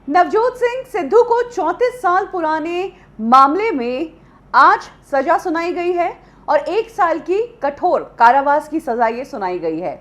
नवजोत सिंह सिद्धू को 34 साल पुराने मामले में आज सजा सुनाई गई है और 1 साल की कठोर कारावास की सजा ये सुनाई गई है।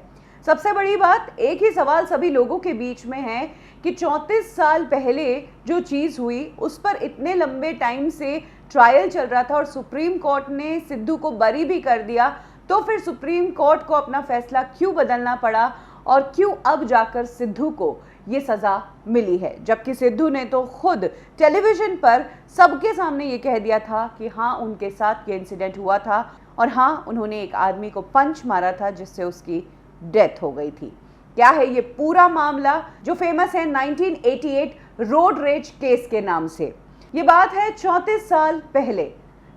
सबसे बड़ी बात, एक ही सवाल सभी लोगों के बीच में है कि 34 साल पहले जो चीज़ हुई उस पर इतने लंबे टाइम से ट्रायल चल रहा था और सुप्रीम कोर्ट ने सिद्धू को बरी भी कर दिया, तो फिर सुप्रीम कोर्ट को अपना फैसला क्यों बदलना पड़ा और क्यों अब जाकर सिद्धू को ये सज़ा मिली है, जबकि सिद्धू ने तो खुद टेलीविज़न पर सबके सामने ये कह दिया था कि हाँ, उनके साथ ये इंसिडेंट हुआ था और हाँ, उन्होंने एक आदमी को पंच मारा था जिससे उसकी डेथ हो गई थी। क्या है ये पूरा मामला जो फेमस है 1988 रोड रेज केस के नाम से। ये बात है 34 साल पहले।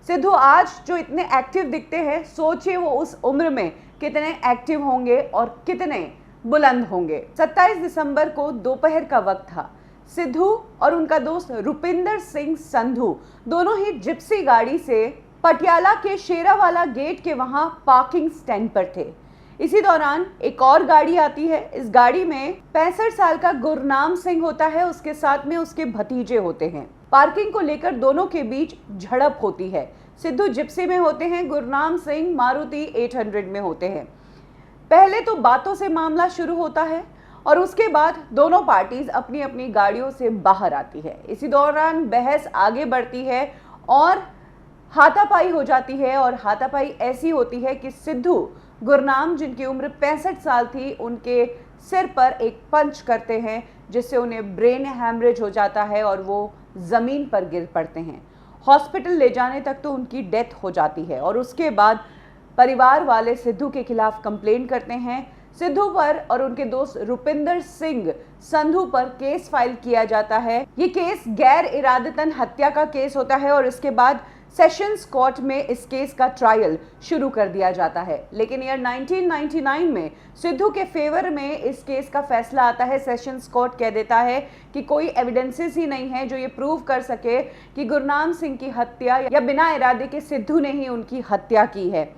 सिद्धू आज जो इतने एक्टिव दिखते हैं, सोचिए वो उस उम्र में कितने एक्टिव होंगे और कितने बुलंद होंगे। 27 दिसंबर को दोपहर का वक्त था। सिद्धू और उनका दोस्त रुपिंदर सिंह संधू दोनों ही जिप्सी गाड़ी से पटियाला के शेरावाला गेट के वहां पार्किंग स्टैंड पर थे। इसी दौरान एक और गाड़ी आती है। इस गाड़ी में 65 साल का गुरनाम सिंह होता है, उसके साथ में उसके भतीजे होते हैं। पार्किंग को लेकर दोनों के बीच झड़प होती है। सिद्धू जिप्सी में होते हैं, गुरनाम सिंह मारुति 800 में होते हैं। पहले तो बातों से मामला शुरू होता है और उसके बाद दोनों पार्टीज अपनी अपनी गाड़ियों से बाहर आती है। इसी दौरान बहस आगे बढ़ती है और हाथापाई हो जाती है और हाथापाई ऐसी होती है कि सिद्धू गुरनाम, जिनकी उम्र 65 साल थी, उनके सिर पर एक पंच करते हैं जिससे उन्हें ब्रेन हैमरेज हो जाता है और वो ज़मीन पर गिर पड़ते हैं। हॉस्पिटल ले जाने तक तो उनकी डेथ हो जाती है और उसके बाद परिवार वाले सिद्धू के खिलाफ कंप्लेंट करते हैं। सिद्धू पर और उनके दोस्त रुपिंदर सिंह संधू पर केस फाइल किया जाता है। ये केस गैर इरादतन हत्या का केस होता है और इसके बाद सेशंस कोर्ट में इस केस का ट्रायल शुरू कर दिया जाता है। लेकिन ईयर 1999 में सिद्धू के फेवर में इस केस का फैसला आता है। सेशंस कोर्ट कह देता है कि कोई एविडेंसेस ही नहीं है जो ये प्रूव कर सके कि गुरनाम सिंह की हत्या या बिना इरादे के सिद्धू ने ही उनकी हत्या की है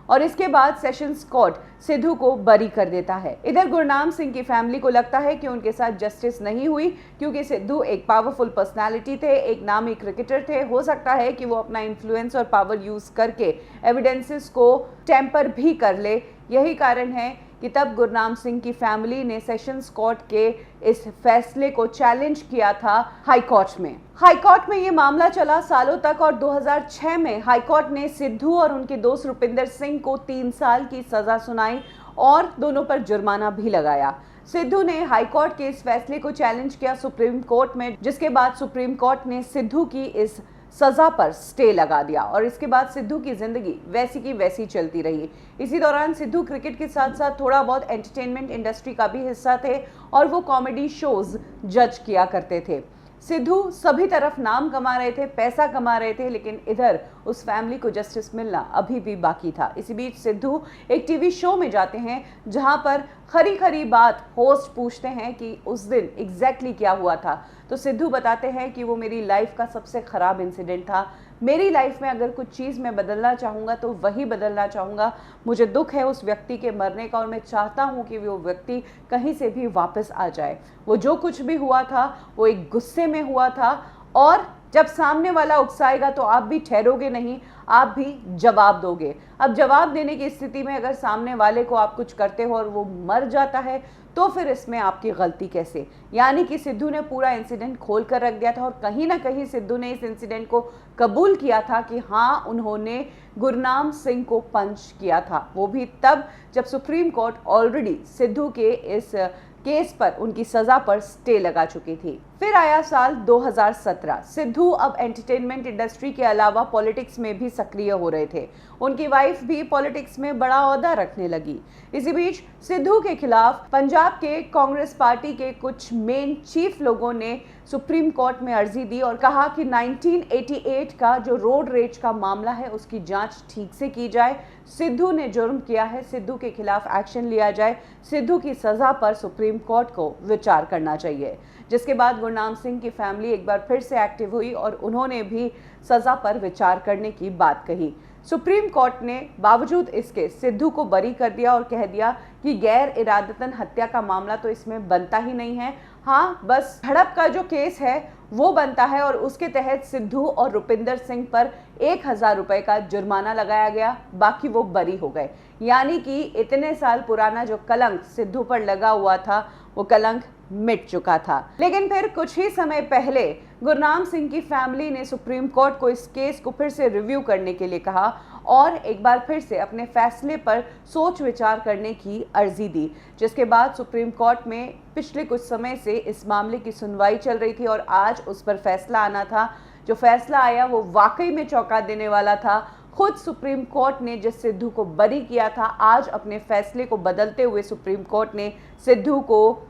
और इसके बाद सेशंस कोर्ट सिद्धू को बरी कर देता है। इधर गुरनाम सिंह की फैमिली को लगता है कि उनके साथ जस्टिस नहीं हुई क्योंकि सिद्धू एक पावरफुल पर्सनालिटी थे, एक नामी क्रिकेटर थे। हो सकता है कि वो अपना इन्फ्लुएंस और पावर यूज करके एविडेंसेस को टेम्पर भी कर ले। यही कारण है कि तब गुरनाम सिंह की फैमिली ने सेशंस कोर्ट के इस फैसले को चैलेंज किया था हाई कोर्ट में। हाई कोर्ट में ये मामला चला सालों तक और 2006 में हाई कोर्ट ने सिद्धू और उनके दोस्त रुपिंदर सिंह को 3 साल की सजा सुनाई और दोनों पर जुर्माना भी लगाया। सिद्धू ने हाई कोर्ट के इस फैसले को चैलेंज किया सुप्रीम कोर्ट में, जिसके बाद सुप्रीम कोर्ट ने सिद्धू की इस सज़ा पर स्टे लगा दिया और इसके बाद सिद्धू की ज़िंदगी वैसी की वैसी चलती रही। इसी दौरान सिद्धू क्रिकेट के साथ साथ थोड़ा बहुत एंटरटेनमेंट इंडस्ट्री का भी हिस्सा थे और वो कॉमेडी शोज़ जज किया करते थे। सिद्धू सभी तरफ नाम कमा रहे थे, पैसा कमा रहे थे, लेकिन इधर उस फैमिली को जस्टिस मिलना अभी भी बाकी था। इसी बीच सिद्धू एक टीवी शो में जाते हैं जहां पर खरी खरी बात होस्ट पूछते हैं कि उस दिन एग्जैक्टली क्या हुआ था। तो सिद्धू बताते हैं कि वो मेरी लाइफ का सबसे ख़राब इंसिडेंट था। मेरी लाइफ में अगर कुछ चीज़ मैं बदलना चाहूँगा तो वही बदलना चाहूँगा। मुझे दुख है उस व्यक्ति के मरने का और मैं चाहता हूँ कि वो व्यक्ति कहीं से भी वापस आ जाए। वो जो कुछ भी हुआ था वो एक गुस्से में हुआ था और जब सामने वाला उकसाएगा तो आप भी ठहरोगे नहीं, आप भी जवाब दोगे। अब जवाब देने की स्थिति में अगर सामने वाले को आप कुछ करते हो और वो मर जाता है तो फिर इसमें आपकी गलती कैसे। यानी कि सिद्धू ने पूरा इंसिडेंट खोल कर रख दिया था और कहीं ना कहीं सिद्धू ने इस इंसिडेंट को कबूल किया था कि हाँ, उन्होंने गुरनाम सिंह को पंच किया था। वो भी तब जब सुप्रीम कोर्ट ऑलरेडी सिद्धू के इस केस पर उनकी सज़ा पर स्टे लगा चुकी थी। फिर आया साल 2017। सिद्धू अब एंटरटेनमेंट इंडस्ट्री के अलावा पॉलिटिक्स में भी सक्रिय हो रहे थे। उनकी वाइफ भी पॉलिटिक्स में बड़ा ओहदा रखने लगी। इसी बीच सिद्धू के खिलाफ पंजाब के कांग्रेस पार्टी के कुछ मेन चीफ लोगों ने सुप्रीम कोर्ट में अर्जी दी और कहा कि 1988 का जो रोड रेज का मामला है उसकी जांच ठीक से की जाए। सिद्धू ने जुर्म किया है, सिद्धू के खिलाफ एक्शन लिया जाए, सिद्धू की सज़ा पर सुप्रीम कोर्ट को विचार करना चाहिए। जिसके बाद गुरनाम सिंह की फैमिली एक बार फिर से एक्टिव हुई और उन्होंने भी सज़ा पर विचार करने की बात कही। सुप्रीम कोर्ट ने बावजूद इसके सिद्धू को बरी कर दिया और कह दिया कि गैर इरादतन हत्या का मामला तो इसमें बनता ही नहीं है। हाँ, बस झड़प का जो केस है वो बनता है और उसके तहत सिद्धू और रुपिंदर सिंह पर 1,000 रुपए का जुर्माना लगाया गया, बाकी वो बरी हो गए। यानी कि इतने साल पुराना जो कलंक सिद्धू पर लगा हुआ था वो कलंक मिट चुका था। लेकिन फिर कुछ ही समय पहले गुरनाम सिंह की फैमिली ने सुप्रीम कोर्ट को इस केस को फिर से रिव्यू करने के लिए कहा और एक बार फिर से अपने फैसले पर सोच विचार करने की अर्जी दी, जिसके बाद सुप्रीम कोर्ट में पिछले कुछ समय से इस मामले की सुनवाई चल रही थी और आज उस पर फैसला आना था। जो फैसला आया वो वाकई में चौंका देने वाला था। खुद सुप्रीम कोर्ट ने जिस सिद्धू को बरी किया था, आज अपने फैसले को बदलते हुए सुप्रीम कोर्ट ने सिद्धू को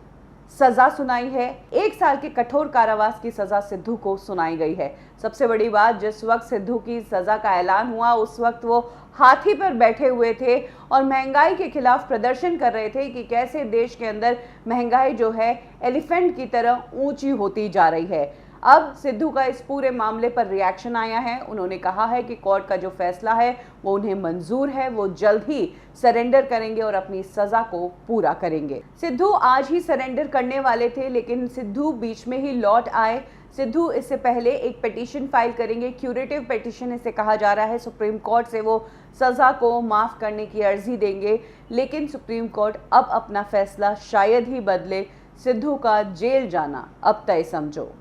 सजा सुनाई है। 1 साल के कठोर कारावास की सजा सिद्धू को सुनाई गई है। सबसे बड़ी बात, जिस वक्त सिद्धू की सजा का ऐलान हुआ उस वक्त वो हाथी पर बैठे हुए थे और महंगाई के खिलाफ प्रदर्शन कर रहे थे कि कैसे देश के अंदर महंगाई जो है एलिफेंट की तरह ऊंची होती जा रही है। अब सिद्धू का इस पूरे मामले पर रिएक्शन आया है। उन्होंने कहा है कि कोर्ट का जो फैसला है वो उन्हें मंजूर है, वो जल्द ही सरेंडर करेंगे और अपनी सजा को पूरा करेंगे। सिद्धू आज ही सरेंडर करने वाले थे, लेकिन सिद्धू बीच में ही लौट आए। सिद्धू इससे पहले एक पिटीशन फाइल करेंगे, क्यूरेटिव पिटीशन इसे कहा जा रहा है। सुप्रीम कोर्ट से वो सजा को माफ करने की अर्जी देंगे, लेकिन सुप्रीम कोर्ट अब अपना फैसला शायद ही बदले। सिद्धू का जेल जाना अब तय समझो।